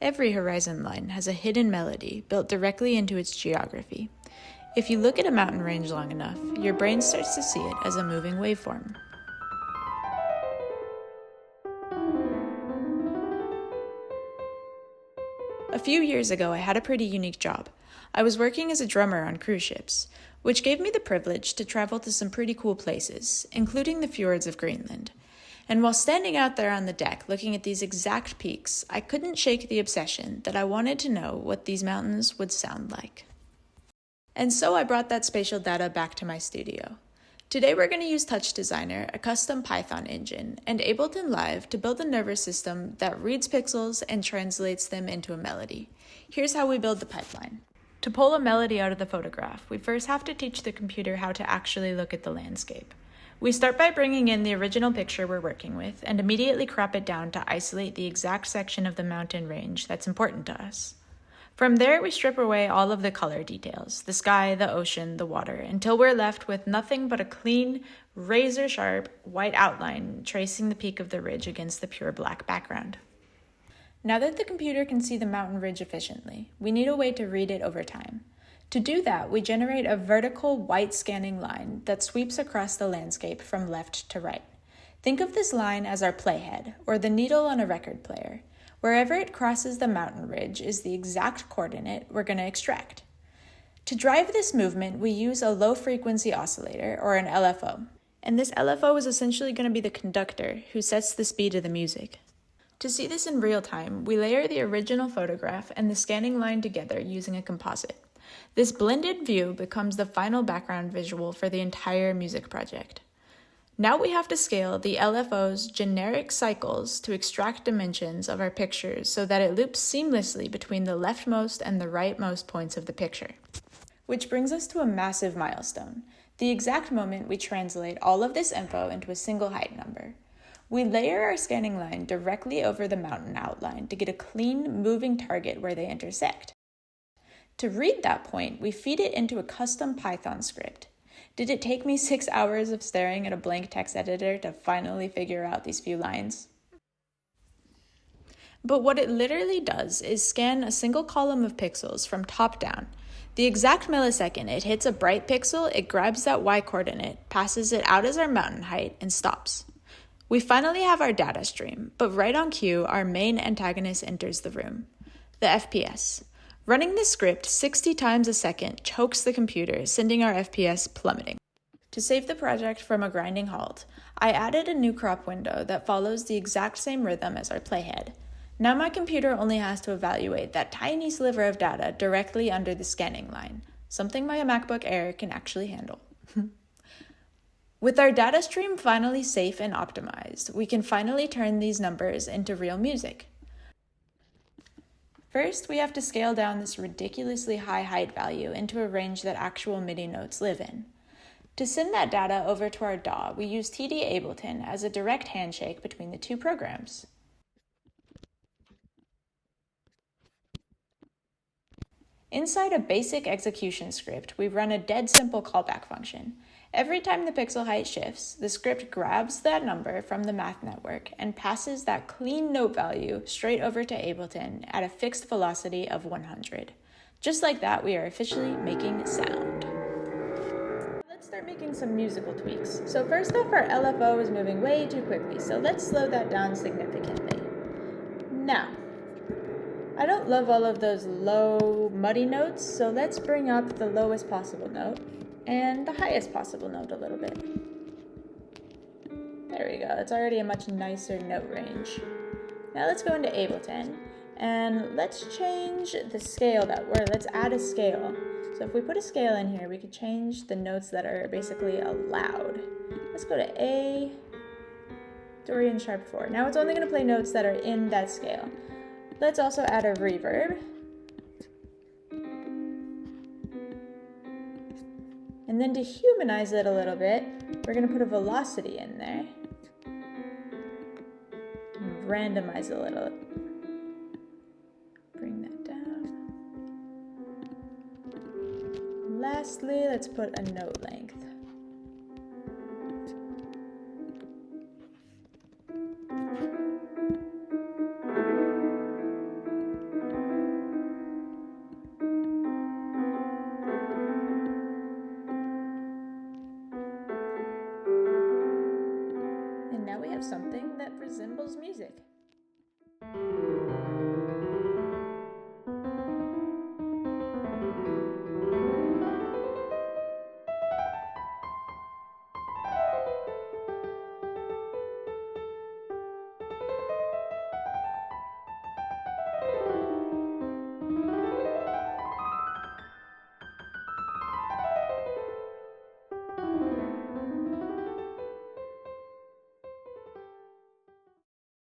Every horizon line has a hidden melody built directly into its geography. If you look at a mountain range long enough, your brain starts to see it as a moving waveform. A few years ago, I had a pretty unique job. I was working as a drummer on cruise ships, which gave me the privilege to travel to some pretty cool places, including the fjords of Greenland. And while standing out there on the deck looking at these exact peaks, I couldn't shake the obsession that I wanted to know what these mountains would sound like. And so I brought that spatial data back to my studio. Today we're going to use TouchDesigner, a custom Python engine, and Ableton Live to build a nervous system that reads pixels and translates them into a melody. Here's how we build the pipeline. To pull a melody out of the photograph, we first have to teach the computer how to actually look at the landscape. We start by bringing in the original picture we're working with and immediately crop it down to isolate the exact section of the mountain range that's important to us. From there, we strip away all of the color details, the sky, the ocean, the water, until we're left with nothing but a clean, razor-sharp white outline tracing the peak of the ridge against the pure black background. Now that the computer can see the mountain ridge efficiently, we need a way to read it over time. To do that, we generate a vertical white scanning line that sweeps across the landscape from left to right. Think of this line as our playhead, or the needle on a record player. Wherever it crosses the mountain ridge is the exact coordinate we're going to extract. To drive this movement, we use a low-frequency oscillator, or an LFO. And this LFO is essentially going to be the conductor who sets the speed of the music. To see this in real time, we layer the original photograph and the scanning line together using a composite. This blended view becomes the final background visual for the entire music project. Now we have to scale the LFO's generic cycles to extract dimensions of our pictures so that it loops seamlessly between the leftmost and the rightmost points of the picture. Which brings us to a massive milestone, the exact moment we translate all of this info into a single height number. We layer our scanning line directly over the mountain outline to get a clean, moving target where they intersect. To read that point, we feed it into a custom Python script. Did it take me 6 hours of staring at a blank text editor to finally figure out these few lines? But what it literally does is scan a single column of pixels from top down. The exact millisecond it hits a bright pixel, it grabs that Y coordinate, passes it out as our mountain height, and stops. We finally have our data stream, but right on cue, our main antagonist enters the room, the FPS. Running this script 60 times a second chokes the computer, sending our FPS plummeting. To save the project from a grinding halt, I added a new crop window that follows the exact same rhythm as our playhead. Now my computer only has to evaluate that tiny sliver of data directly under the scanning line, something my MacBook Air can actually handle. With our data stream finally safe and optimized, we can finally turn these numbers into real music. First, we have to scale down this ridiculously high height value into a range that actual MIDI notes live in. To send that data over to our DAW, we use TD Ableton as a direct handshake between the two programs. Inside a basic execution script, we run a dead simple callback function. Every time the pixel height shifts, the script grabs that number from the math network and passes that clean note value straight over to Ableton at a fixed velocity of 100. Just like that, we are officially making sound. Let's start making some musical tweaks. So first off, our LFO is moving way too quickly, so let's slow that down significantly. Now, I don't love all of those low, muddy notes, so let's bring up the lowest possible note and the highest possible note a little bit. There we go, it's already a much nicer note range. Now let's go into Ableton, and let's change the scale let's add a scale. So if we put a scale in here, we could change the notes that are basically allowed. Let's go to A, Dorian Sharp 4. Now it's only gonna play notes that are in that scale. Let's also add a reverb. And then to humanize it a little bit, we're going to put a velocity in there. And randomize a little. Bring that down. Lastly, let's put a note length. now we have something that resembles music.